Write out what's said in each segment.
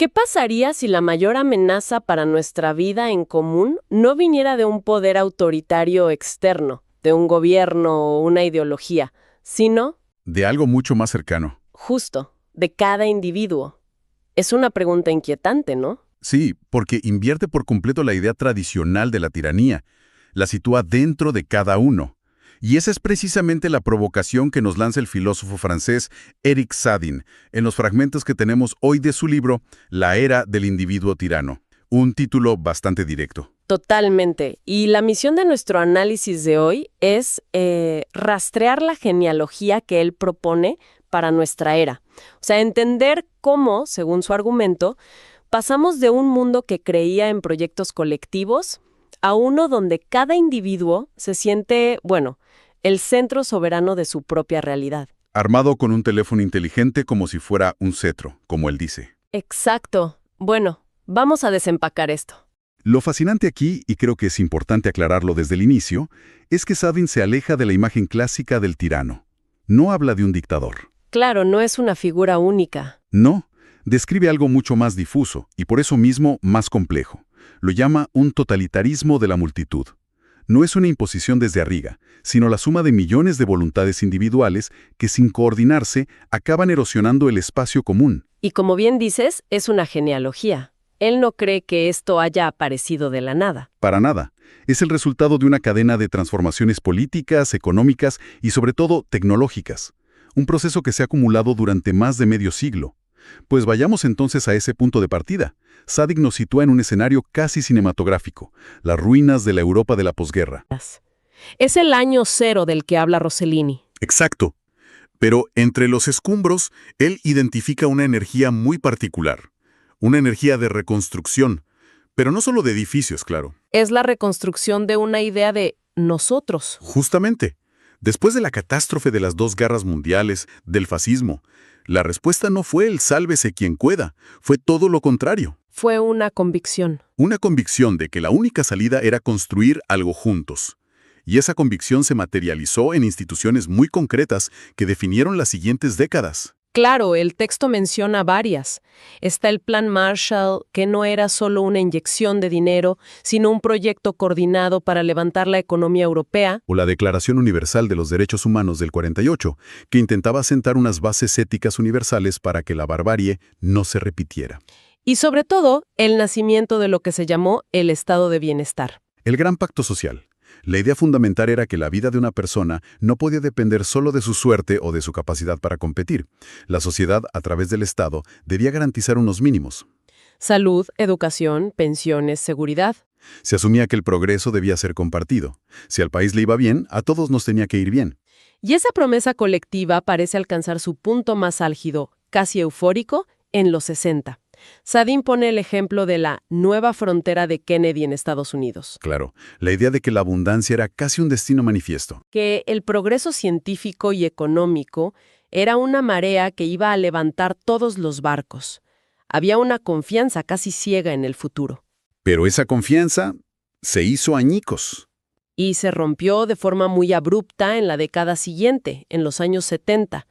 ¿Qué pasaría si la mayor amenaza para nuestra vida en común no viniera de un poder autoritario externo, de un gobierno o una ideología, sino, De algo mucho más cercano. justo, de cada individuo? Es una pregunta inquietante, ¿no? Sí, porque invierte por completo la idea tradicional de la tiranía. La sitúa dentro de cada uno. Y esa es precisamente la provocación que nos lanza el filósofo francés Éric Sadin en los fragmentos que tenemos hoy de su libro La era del individuo tirano. Un título bastante directo. Totalmente. Y la misión de nuestro análisis de hoy es rastrear la genealogía que él propone para nuestra era. O sea, entender cómo, según su argumento, pasamos de un mundo que creía en proyectos colectivos a uno donde cada individuo se siente, bueno, el centro soberano de su propia realidad. Armado con un teléfono inteligente como si fuera un cetro, como él dice. Exacto. Bueno, vamos a desempacar esto. Lo fascinante aquí, y creo que es importante aclararlo desde el inicio, es que Sadin se aleja de la imagen clásica del tirano. No habla de un dictador. Claro, no es una figura única. No, describe algo mucho más difuso, y por eso mismo más complejo. Lo llama un totalitarismo de la multitud. No es una imposición desde arriba, sino la suma de millones de voluntades individuales que sin coordinarse acaban erosionando el espacio común. Y como bien dices, es una genealogía. Él no cree que esto haya aparecido de la nada. Para nada. Es el resultado de una cadena de transformaciones políticas, económicas y sobre todo tecnológicas. Un proceso que se ha acumulado durante más de medio siglo. Pues vayamos entonces a ese punto de partida. Sadin nos sitúa en un escenario casi cinematográfico, las ruinas de la Europa de la posguerra. Es el año cero del que habla Rossellini. Exacto. Pero entre los escombros, él identifica una energía muy particular. Una energía de reconstrucción. Pero no solo de edificios, claro. Es la reconstrucción de una idea de nosotros. Justamente. Después de la catástrofe de las dos guerras mundiales, del fascismo, la respuesta no fue el sálvese quien pueda, fue todo lo contrario. Fue una convicción. Una convicción de que la única salida era construir algo juntos. Y esa convicción se materializó en instituciones muy concretas que definieron las siguientes décadas. Claro, el texto menciona varias. Está el Plan Marshall, que no era solo una inyección de dinero, sino un proyecto coordinado para levantar la economía europea. O la Declaración Universal de los Derechos Humanos del 48, que intentaba sentar unas bases éticas universales para que la barbarie no se repitiera. Y sobre todo, el nacimiento de lo que se llamó el estado de bienestar. El Gran Pacto Social. La idea fundamental era que la vida de una persona no podía depender solo de su suerte o de su capacidad para competir. La sociedad, a través del Estado, debía garantizar unos mínimos. Salud, educación, pensiones, seguridad. Se asumía que el progreso debía ser compartido. Si al país le iba bien, a todos nos tenía que ir bien. Y esa promesa colectiva parece alcanzar su punto más álgido, casi eufórico, en los 60. Sadin pone el ejemplo de la nueva frontera de Kennedy en Estados Unidos. Claro, la idea de que la abundancia era casi un destino manifiesto. Que el progreso científico y económico era una marea que iba a levantar todos los barcos. Había una confianza casi ciega en el futuro. Pero esa confianza se hizo añicos. Y se rompió de forma muy abrupta en la década siguiente, en los años 70.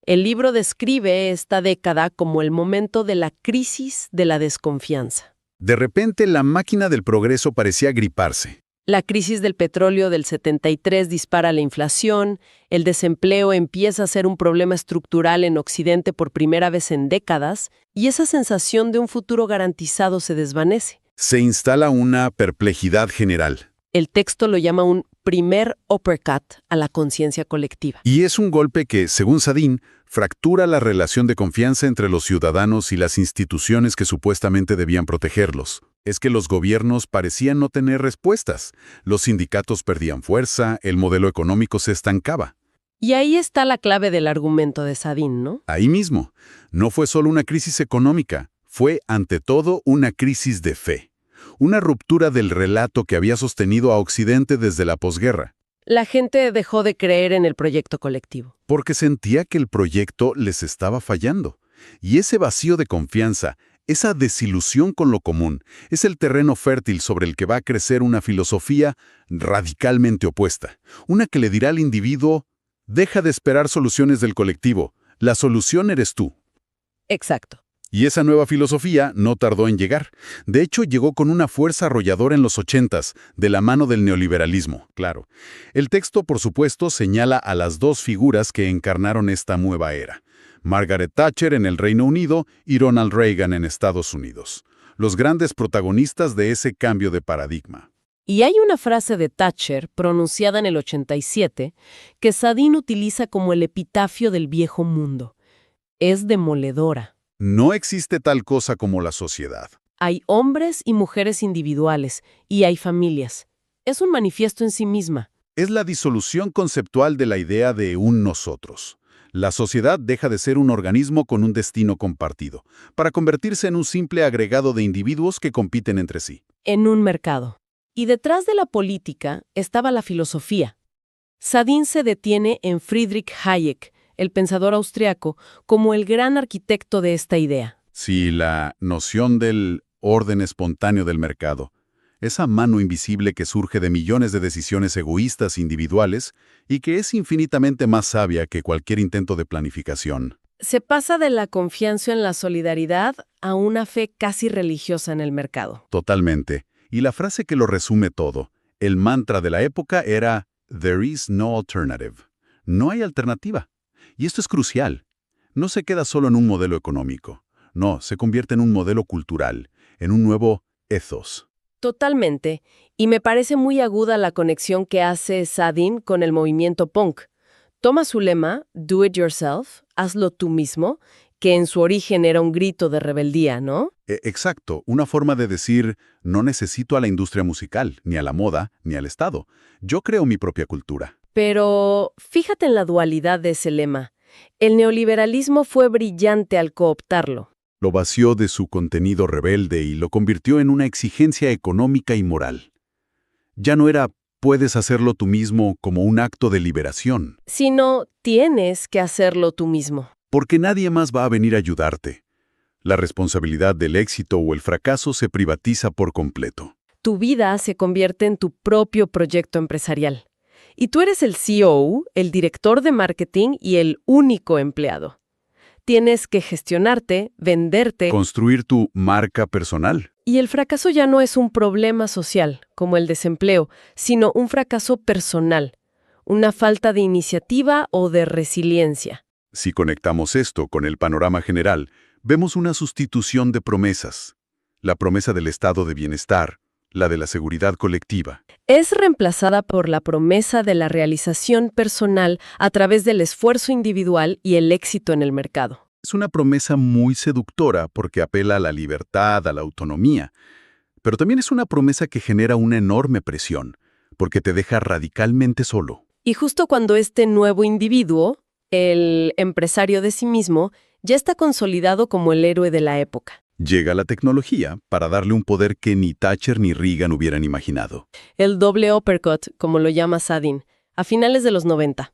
El libro describe esta década como el momento de la crisis de la desconfianza. De repente, la máquina del progreso parecía griparse. La crisis del petróleo del 73 dispara la inflación, el desempleo empieza a ser un problema estructural en Occidente por primera vez en décadas, y esa sensación de un futuro garantizado se desvanece. Se instala una perplejidad general. El texto lo llama un primer uppercut a la conciencia colectiva. Y es un golpe que, según Sadin, fractura la relación de confianza entre los ciudadanos y las instituciones que supuestamente debían protegerlos. Es que los gobiernos parecían no tener respuestas. Los sindicatos perdían fuerza, el modelo económico se estancaba. Y ahí está la clave del argumento de Sadin, ¿no? Ahí mismo, no fue solo una crisis económica, fue ante todo una crisis de fe. Una ruptura del relato que había sostenido a Occidente desde la posguerra. La gente dejó de creer en el proyecto colectivo. Porque sentía que el proyecto les estaba fallando. Y ese vacío de confianza, esa desilusión con lo común, es el terreno fértil sobre el que va a crecer una filosofía radicalmente opuesta. Una que le dirá al individuo, deja de esperar soluciones del colectivo, la solución eres tú. Exacto. Y esa nueva filosofía no tardó en llegar. De hecho, llegó con una fuerza arrolladora en los 80s, de la mano del neoliberalismo, claro. El texto, por supuesto, señala a las dos figuras que encarnaron esta nueva era. Margaret Thatcher en el Reino Unido y Ronald Reagan en Estados Unidos. Los grandes protagonistas de ese cambio de paradigma. Y hay una frase de Thatcher, pronunciada en el 87, que Sadin utiliza como el epitafio del viejo mundo. Es demoledora. No existe tal cosa como la sociedad. Hay hombres y mujeres individuales, y hay familias. Es un manifiesto en sí misma. Es la disolución conceptual de la idea de un nosotros. La sociedad deja de ser un organismo con un destino compartido, para convertirse en un simple agregado de individuos que compiten entre sí. En un mercado. Y detrás de la política estaba la filosofía. Sadin se detiene en Friedrich Hayek, el pensador austriaco, como el gran arquitecto de esta idea. Sí, la noción del orden espontáneo del mercado, esa mano invisible que surge de millones de decisiones egoístas individuales y que es infinitamente más sabia que cualquier intento de planificación. Se pasa de la confianza en la solidaridad a una fe casi religiosa en el mercado. Totalmente. Y la frase que lo resume todo, el mantra de la época era "There is no alternative". No hay alternativa. Y esto es crucial. No se queda solo en un modelo económico. No, se convierte en un modelo cultural, en un nuevo ethos. Totalmente. Y me parece muy aguda la conexión que hace Sadin con el movimiento punk. Toma su lema, "Do it yourself", hazlo tú mismo, que en su origen era un grito de rebeldía, ¿no? Exacto, una forma de decir, no necesito a la industria musical, ni a la moda, ni al Estado. Yo creo mi propia cultura. Pero fíjate en la dualidad de ese lema. El neoliberalismo fue brillante al cooptarlo. Lo vació de su contenido rebelde y lo convirtió en una exigencia económica y moral. Ya no era puedes hacerlo tú mismo como un acto de liberación. Sino tienes que hacerlo tú mismo. Porque nadie más va a venir a ayudarte. La responsabilidad del éxito o el fracaso se privatiza por completo. Tu vida se convierte en tu propio proyecto empresarial. Y tú eres el CEO, el director de marketing y el único empleado. Tienes que gestionarte, venderte. Construir tu marca personal. Y el fracaso ya no es un problema social, como el desempleo, sino un fracaso personal, una falta de iniciativa o de resiliencia. Si conectamos esto con el panorama general, vemos una sustitución de promesas. La promesa del estado de bienestar, la de la seguridad colectiva. Es reemplazada por la promesa de la realización personal a través del esfuerzo individual y el éxito en el mercado. Es una promesa muy seductora porque apela a la libertad, a la autonomía. Pero también es una promesa que genera una enorme presión, porque te deja radicalmente solo. Y justo cuando este nuevo individuo, el empresario de sí mismo, ya está consolidado como el héroe de la época. Llega la tecnología para darle un poder que ni Thatcher ni Reagan hubieran imaginado. El doble uppercut, como lo llama Sadin, a finales de los 90.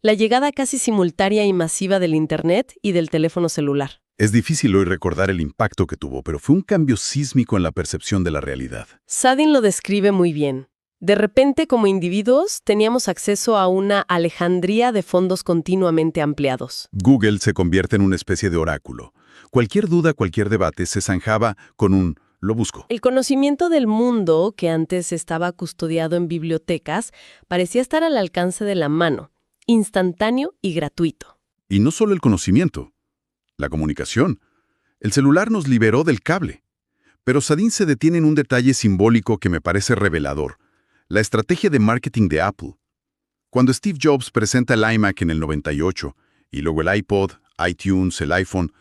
La llegada casi simultánea y masiva del Internet y del teléfono celular. Es difícil hoy recordar el impacto que tuvo, pero fue un cambio sísmico en la percepción de la realidad. Sadin lo describe muy bien. De repente, como individuos, teníamos acceso a una alejandría de fondos continuamente ampliados. Google se convierte en una especie de oráculo. Cualquier duda, cualquier debate se zanjaba con un "lo busco". El conocimiento del mundo, que antes estaba custodiado en bibliotecas, parecía estar al alcance de la mano, instantáneo y gratuito. Y no solo el conocimiento, la comunicación. El celular nos liberó del cable. Pero Sadin se detiene en un detalle simbólico que me parece revelador. La estrategia de marketing de Apple. Cuando Steve Jobs presenta el iMac en el 98, y luego el iPod, iTunes, el iPhone,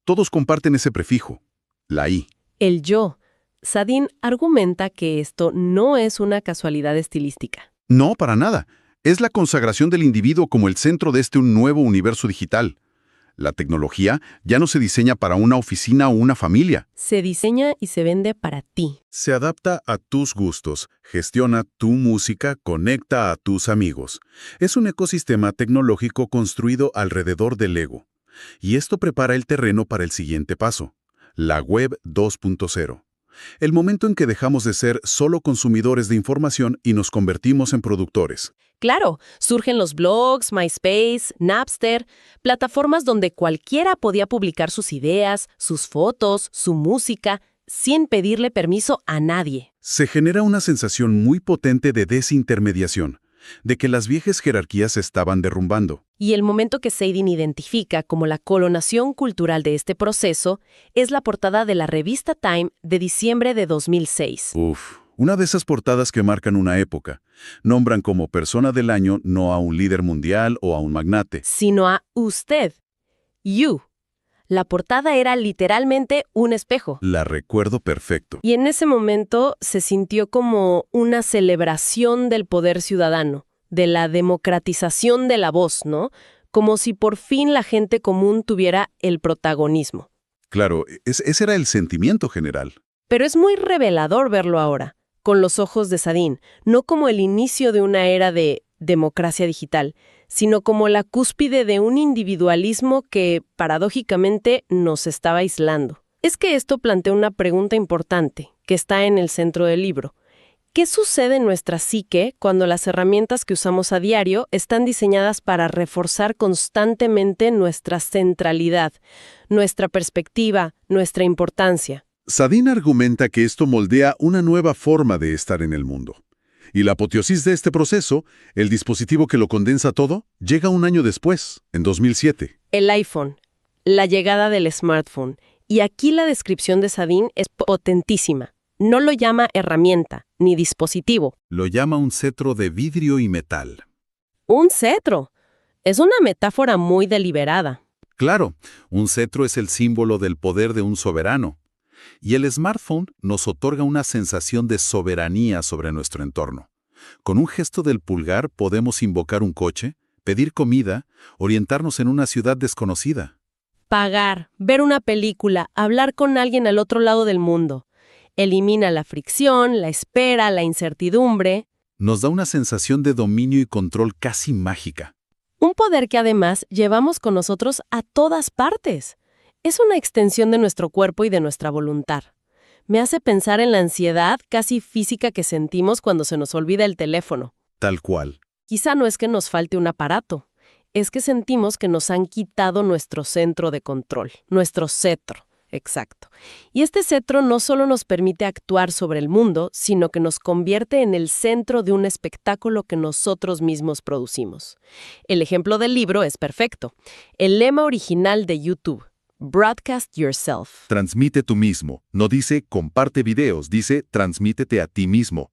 todos comparten ese prefijo, la I. El yo. Sadin argumenta que esto no es una casualidad estilística. No, para nada. Es la consagración del individuo como el centro de este nuevo universo digital. La tecnología ya no se diseña para una oficina o una familia. Se diseña y se vende para ti. Se adapta a tus gustos, gestiona tu música, conecta a tus amigos. Es un ecosistema tecnológico construido alrededor del ego. Y esto prepara el terreno para el siguiente paso, la Web 2.0. el momento en que dejamos de ser solo consumidores de información y nos convertimos en productores. Claro, surgen los blogs, MySpace, Napster, plataformas donde cualquiera podía publicar sus ideas, sus fotos, su música, sin pedirle permiso a nadie. Se genera una sensación muy potente de desintermediación, de que las viejas jerarquías se estaban derrumbando. Y el momento que Sadin identifica como la coronación cultural de este proceso es la portada de la revista Time de diciembre de 2006. Una de esas portadas que marcan una época. Nombran como persona del año no a un líder mundial o a un magnate, Sino a usted. You. La portada era literalmente un espejo. La recuerdo perfecto. Y en ese momento se sintió como una celebración del poder ciudadano, de la democratización de la voz, ¿no? Como si por fin la gente común tuviera el protagonismo. Claro, ese era el sentimiento general. Pero es muy revelador verlo ahora, con los ojos de Sadin, no como el inicio de una era de democracia digital, sino como la cúspide de un individualismo que, paradójicamente, nos estaba aislando. Es que esto plantea una pregunta importante, que está en el centro del libro. ¿Qué sucede en nuestra psique cuando las herramientas que usamos a diario están diseñadas para reforzar constantemente nuestra centralidad, nuestra perspectiva, nuestra importancia? Sadin argumenta que esto moldea una nueva forma de estar en el mundo. Y la apoteosis de este proceso, el dispositivo que lo condensa todo, llega un año después, en 2007. El iPhone, la llegada del smartphone. Y aquí la descripción de Sadin es potentísima. No lo llama herramienta, ni dispositivo. Lo llama un cetro de vidrio y metal. ¡Un cetro! Es una metáfora muy deliberada. Claro, un cetro es el símbolo del poder de un soberano. Y el smartphone nos otorga una sensación de soberanía sobre nuestro entorno. Con un gesto del pulgar podemos invocar un coche, pedir comida, orientarnos en una ciudad desconocida. Pagar, ver una película, hablar con alguien al otro lado del mundo. Elimina la fricción, la espera, la incertidumbre. Nos da una sensación de dominio y control casi mágica. Un poder que además llevamos con nosotros a todas partes. Es una extensión de nuestro cuerpo y de nuestra voluntad. Me hace pensar en la ansiedad casi física que sentimos cuando se nos olvida el teléfono. Tal cual. Quizá no es que nos falte un aparato, es que sentimos que nos han quitado nuestro centro de control, nuestro cetro, exacto. Y este cetro no solo nos permite actuar sobre el mundo, sino que nos convierte en el centro de un espectáculo que nosotros mismos producimos. El ejemplo del libro es perfecto. El lema original de YouTube, Broadcast yourself. Transmite tú mismo. No dice comparte videos, dice transmítete a ti mismo.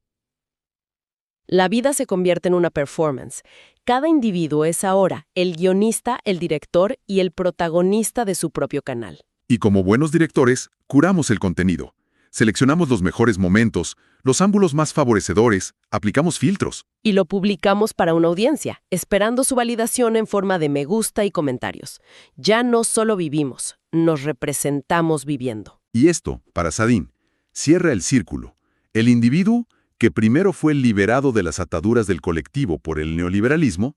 La vida se convierte en una performance. Cada individuo es ahora el guionista, el director y el protagonista de su propio canal. Y como buenos directores, curamos el contenido. Seleccionamos los mejores momentos, los ángulos más favorecedores, aplicamos filtros. Y lo publicamos para una audiencia, esperando su validación en forma de me gusta y comentarios. Ya no solo vivimos, nos representamos viviendo. Y esto, para Sadin, cierra el círculo. El individuo, que primero fue liberado de las ataduras del colectivo por el neoliberalismo,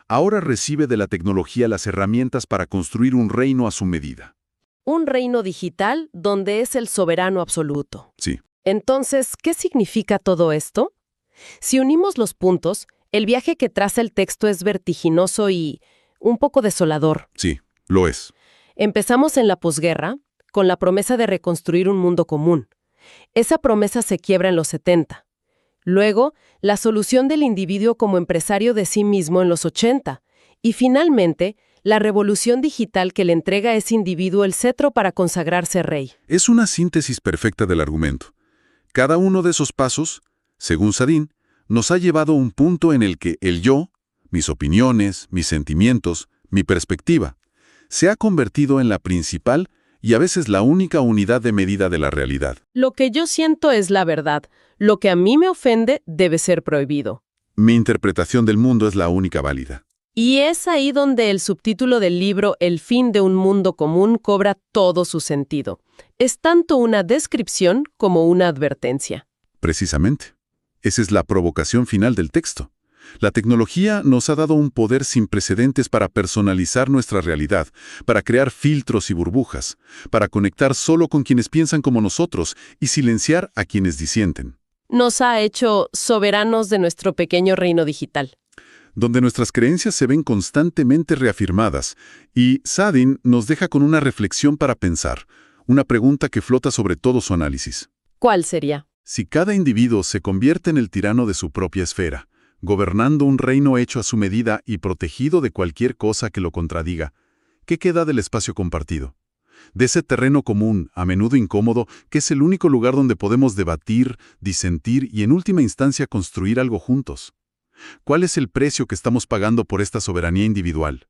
ahora recibe de la tecnología las herramientas para construir un reino a su medida. Un reino digital donde es el soberano absoluto. Sí. Entonces, ¿qué significa todo esto? Si unimos los puntos, el viaje que traza el texto es vertiginoso y un poco desolador. Sí, lo es. Empezamos en la posguerra con la promesa de reconstruir un mundo común. Esa promesa se quiebra en los 70. Luego, la solución del individuo como empresario de sí mismo en los 80. Y finalmente, la revolución digital que le entrega a ese individuo el cetro para consagrarse rey. Es una síntesis perfecta del argumento. Cada uno de esos pasos, según Sadin, nos ha llevado a un punto en el que el yo, mis opiniones, mis sentimientos, mi perspectiva, se ha convertido en la principal y a veces la única unidad de medida de la realidad. Lo que yo siento es la verdad. Lo que a mí me ofende debe ser prohibido. Mi interpretación del mundo es la única válida. Y es ahí donde el subtítulo del libro El fin de un mundo común cobra todo su sentido. Es tanto una descripción como una advertencia. Precisamente. Esa es la provocación final del texto. La tecnología nos ha dado un poder sin precedentes para personalizar nuestra realidad, para crear filtros y burbujas, para conectar solo con quienes piensan como nosotros y silenciar a quienes disienten. Nos ha hecho soberanos de nuestro pequeño reino digital. Donde nuestras creencias se ven constantemente reafirmadas, y Sadin nos deja con una reflexión para pensar, una pregunta que flota sobre todo su análisis. ¿Cuál sería? Si cada individuo se convierte en el tirano de su propia esfera, gobernando un reino hecho a su medida y protegido de cualquier cosa que lo contradiga, ¿qué queda del espacio compartido? De ese terreno común, a menudo incómodo, que es el único lugar donde podemos debatir, disentir y en última instancia construir algo juntos. ¿Cuál es el precio que estamos pagando por esta soberanía individual?